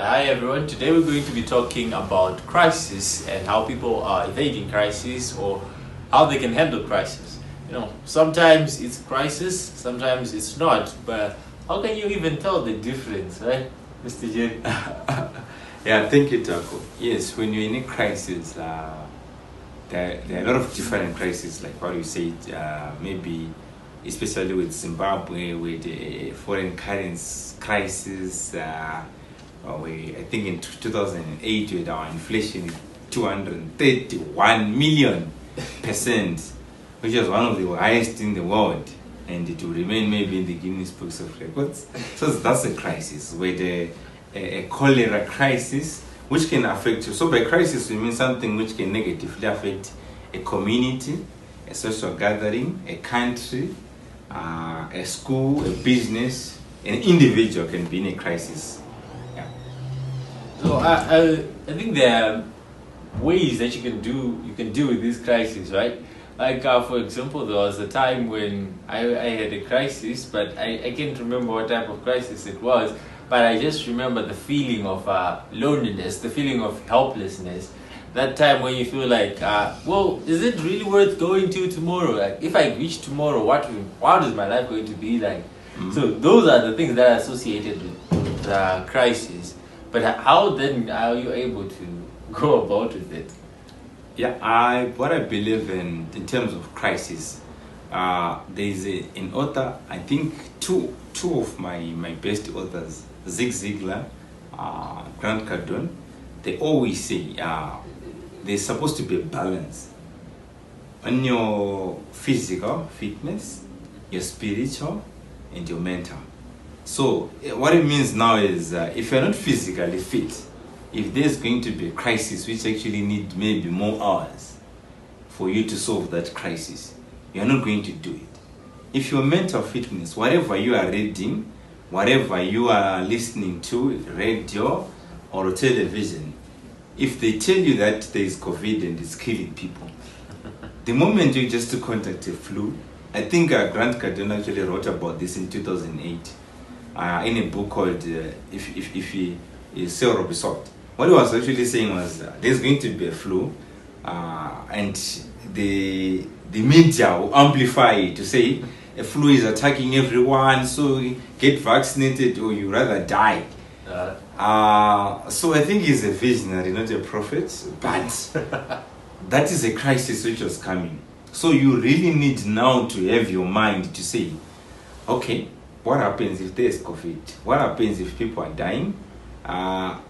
Hi everyone. Today we're going to be talking about crisis and how people are evading crisis or how they can handle crisis. Sometimes it's crisis, sometimes it's not. But how can you even tell the difference, right, Mr. J? Yeah, thank you, Taco. Yes, when you're in a crisis, there are a lot of different crises, like what you said, maybe especially with Zimbabwe, with the foreign currency crisis. I think in 2008, with our inflation 231 million%, which was one of the highest in the world, and it will remain maybe in the Guinness Books of Records. So that's a crisis, with a cholera crisis, which can affect you. So by crisis, we mean something which can negatively affect a community, a social gathering, a country, a school, a business. An individual can be in a crisis. Yeah. So I think there are ways that you can deal with this crisis, right? Like for example, there was a time when I had a crisis, but I can't remember what type of crisis it was. But I just remember the feeling of loneliness, the feeling of helplessness. That time when you feel like, is it really worth going to tomorrow? Like, if I reach tomorrow, what is my life going to be like? Mm-hmm. So those are the things that are associated with crisis. But how then are you able to go about with it? Yeah, what I believe in terms of crisis, there is an author, I think two of my best authors, Zig Ziglar, Grant Cardone, they always say there's supposed to be a balance on your physical fitness, your spiritual, and your mental. So what it means now is if you're not physically fit, if there's going to be a crisis which actually need maybe more hours for you to solve that crisis, you're not going to do it. If your mental fitness, whatever you are reading, whatever you are listening to, radio or television, if they tell you that there is COVID and it's killing people, the moment you just contact a flu, I think Grant Cardone actually wrote about this in 2008 in a book called If You Sell Robisot. What he was actually saying was there's going to be a flu and the media will amplify it to say a flu is attacking everyone, so get vaccinated or you rather die. So I think he's a visionary, not a prophet, but that is a crisis which was coming. So you really need now to have your mind to say, okay, what happens if there's COVID? What happens if people are dying? Are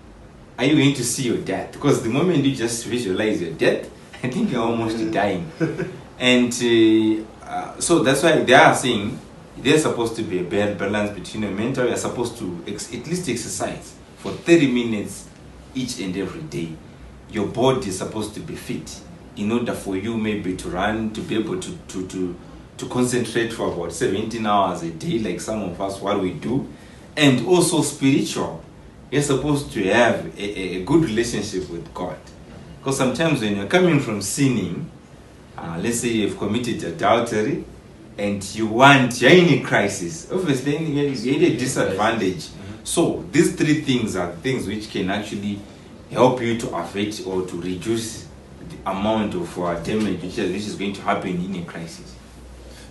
you going to see your death? Because the moment you just visualize your death, I think you're almost dying. And so that's why they are saying there's supposed to be a balance between your mental. You're supposed to at least exercise for 30 minutes each and every day. Your body is supposed to be fit in order for you maybe to run, to be able to concentrate for about 17 hours a day, like some of us what we do. And also spiritual. You're supposed to have a good relationship with God. Because sometimes when you're coming from sinning, let's say you've committed adultery and you're in a crisis, obviously you're at a disadvantage. So these three things are things which can actually help you to affect or to reduce the amount of damage which is going to happen in a crisis.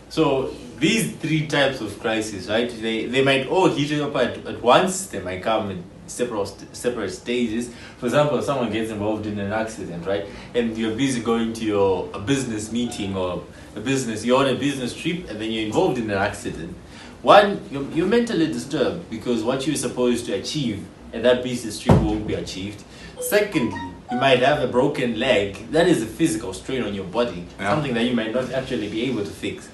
So these three types of crises, right? They might all hit you up at once. They might come in separate stages. For example, someone gets involved in an accident, right? And you're busy going to a business meeting or you're on a business trip, and then you're involved in an accident. One, you're mentally disturbed because what you're supposed to achieve at that business trip won't be achieved. Secondly, you might have a broken leg. That is a physical strain on your body, something that you might not actually be able to fix.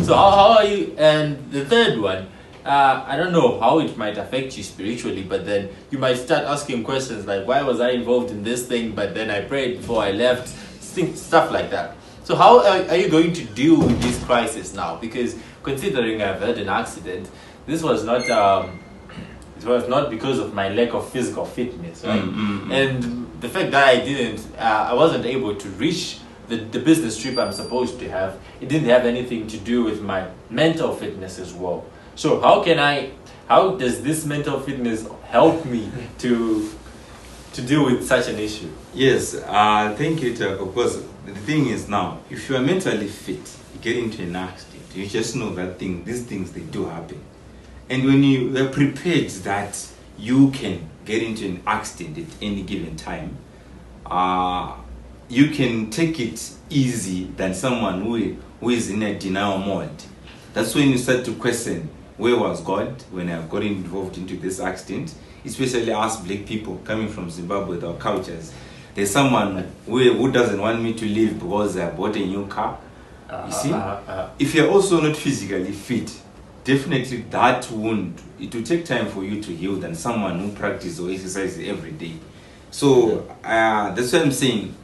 So how are you? And the third one, I don't know how it might affect you spiritually, but then you might start asking questions like, why was I involved in this thing, but then I prayed before I left, stuff like that. So how are you going to deal with this crisis now? Because considering I've had an accident, this was not because of my lack of physical fitness, right? Mm-hmm. And the fact that I wasn't able to reach the business trip I'm supposed to have, it didn't have anything to do with my mental fitness as well. So how does this mental fitness help me to deal with such an issue? Yes, thank you, Taco. Because the thing is now, if you are mentally fit, you get into an accident, you just know that these things, they do happen. And when you are prepared that you can get into an accident at any given time, you can take it easy than someone who is in a denial mode. That's when you start to question, where was God when I got involved into this accident? Especially us black people coming from Zimbabwe with our cultures. There's someone who doesn't want me to leave because I bought a new car. You see? If you're also not physically fit, definitely that wound, it will take time for you to heal than someone who practices or exercises every day. So that's why I'm saying,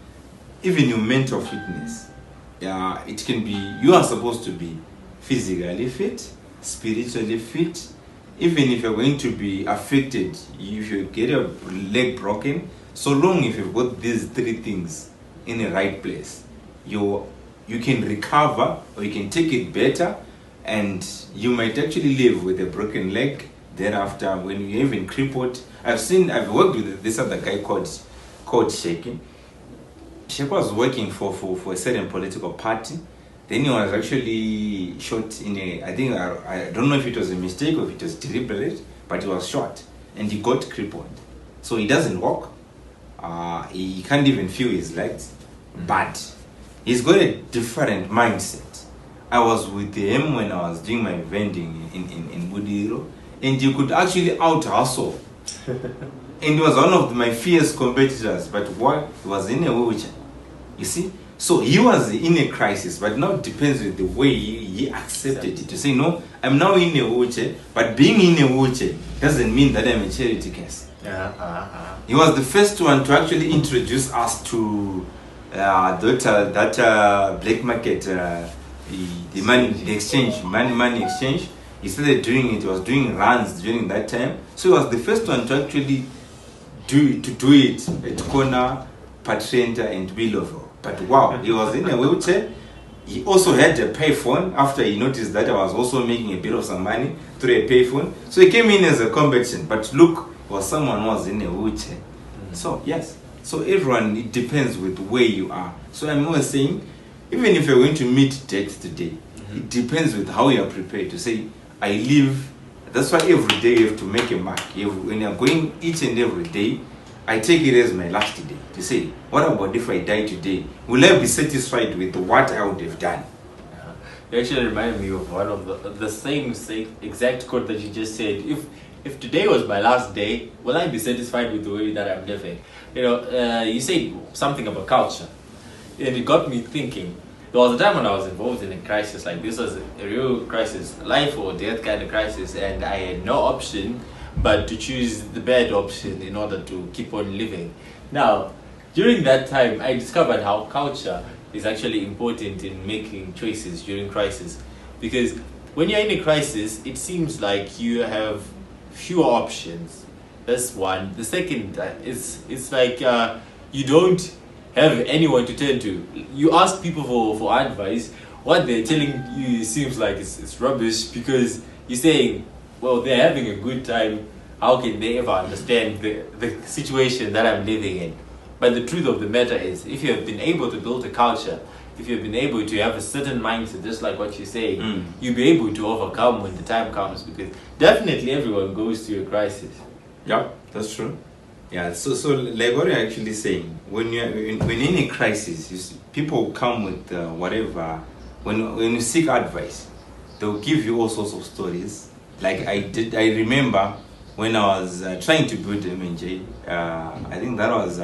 even your mental fitness, it can be, you are supposed to be physically fit, spiritually fit. Even if you're going to be affected, if you get a leg broken, so long if you've got these three things in the right place, you can recover, or you can take it better, and you might actually live with a broken leg thereafter when you're even crippled. I've worked with this other guy called Shaky. Shaky was working for a certain political party. Then he was actually shot in I don't know if it was a mistake or if it was deliberate, but he was shot and he got crippled. So he doesn't walk. He can't even feel his legs, but he's got a different mindset. I was with him when I was doing my vending in Budiro, and you could actually out hustle. And he was one of my fierce competitors, but he was in a wheelchair. You see? So he was in a crisis, but now it depends on the way he accepted it. To say, no, I'm now in a wheelchair, but being in a wheelchair doesn't mean that I'm a charity case. He was the first one to actually introduce us to that black market, the money exchange. He started doing it. He was doing runs during that time. So he was the first one to actually do it at Kona, Patrenta, and Willow. But wow, he was in a wheelchair. He also had a payphone after he noticed that I was also making a bit of some money through a payphone. So he came in as a combatant. But look, someone was in a wheelchair. So yes, so everyone, it depends with where you are. So I'm always saying, even if you're going to meet death today, it depends with how you are prepared to say, I live. That's why every day you have to make a mark. When you're going each and every day, I take it as my last day to say, what about if I die today? Will I be satisfied with what I would have done? You actually remind me of one of the same exact quote that you just said. If today was my last day, will I be satisfied with the way that I'm living? You said something about culture, and it got me thinking. There was a time when I was involved in a crisis, like this was a real crisis, life or death kind of crisis, and I had no option but to choose the bad option in order to keep on living. Now, during that time, I discovered how culture is actually important in making choices during crisis. Because when you're in a crisis, it seems like you have fewer options. That's one. The second, it's like you don't have anyone to turn to. You ask people for advice, what they're telling you seems like it's rubbish, because you're saying, well, they're having a good time, how can they ever understand the situation that I'm living in? But the truth of the matter is, if you have been able to build a culture, if you've been able to have a certain mindset, just like what you say, you'll be able to overcome when the time comes, because definitely everyone goes through a crisis. Yeah, that's true. Yeah, so like what you're actually saying, when you're in a crisis, people come with whatever. When you seek advice, they'll give you all sorts of stories. Like I remember when I was trying to build MNJ. I think that was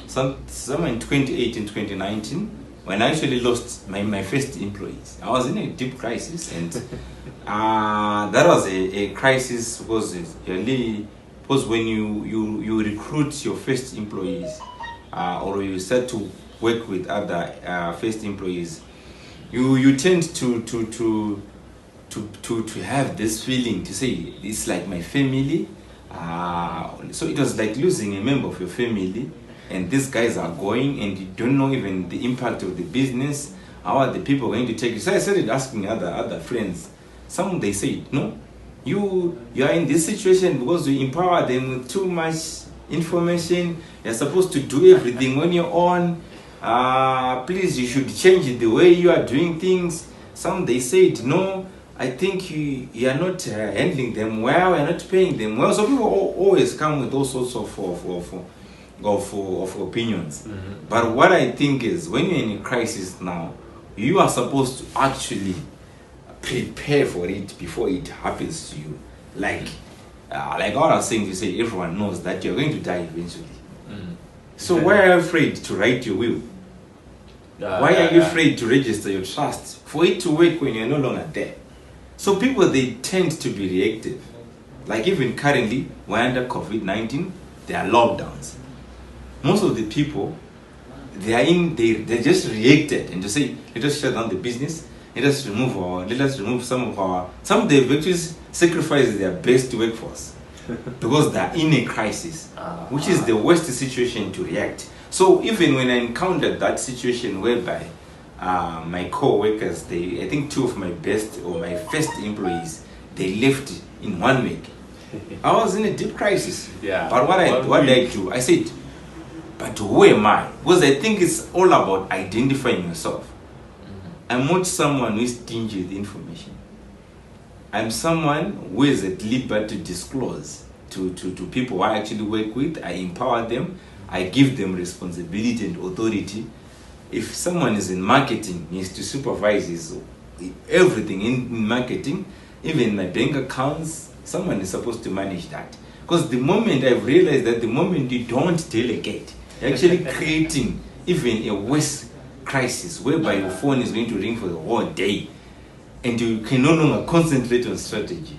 somewhere in 2018, 2019, when I actually lost my first employees. I was in a deep crisis, and that was a crisis because when you recruit your first employees, or you start to work with other first employees, you tend to have this feeling to say it's like my family. So it was like losing a member of your family, and these guys are going, and you don't know even the impact of the business. How are the people going to take you? So I started asking other friends. Some they say, no, you are in this situation because you empower them with too much information. You're supposed to do everything on your own. Please, you should change the way you are doing things. Some they said, no, I think you are not handling them well, you're not paying them well. So people always come with all sorts of opinions. Mm-hmm. But what I think is, when you're in a crisis now, you are supposed to actually prepare for it before it happens to you. Like what I was saying, you say everyone knows that you're going to die eventually. Mm. So why are you afraid to write your will? Why are you afraid to register your trust for it to work when you're no longer there? So people, they tend to be reactive. Like even currently, we're under COVID-19, there are lockdowns. Most of the people, they just reacted and just say, let us shut down the business, let us remove some they've actually sacrificed their best workforce because they're in a crisis, which is the worst situation to react. So even when I encountered that situation whereby my co-workers, I think two of my best or my first employees, they left in 1 week. I was in a deep crisis. Yeah. But what did I do? I said, but who am I? Because I think it's all about identifying yourself. I'm not someone who is stingy with information. I'm someone who is at liberty to disclose to people I actually work with. I empower them. I give them responsibility and authority. If someone is in marketing, he has to supervise everything in marketing, even my bank accounts. Someone is supposed to manage that. Because the moment I've realized that the moment you don't delegate, you're actually creating even a worse crisis whereby your phone is going to ring for the whole day and you can no longer concentrate on strategy.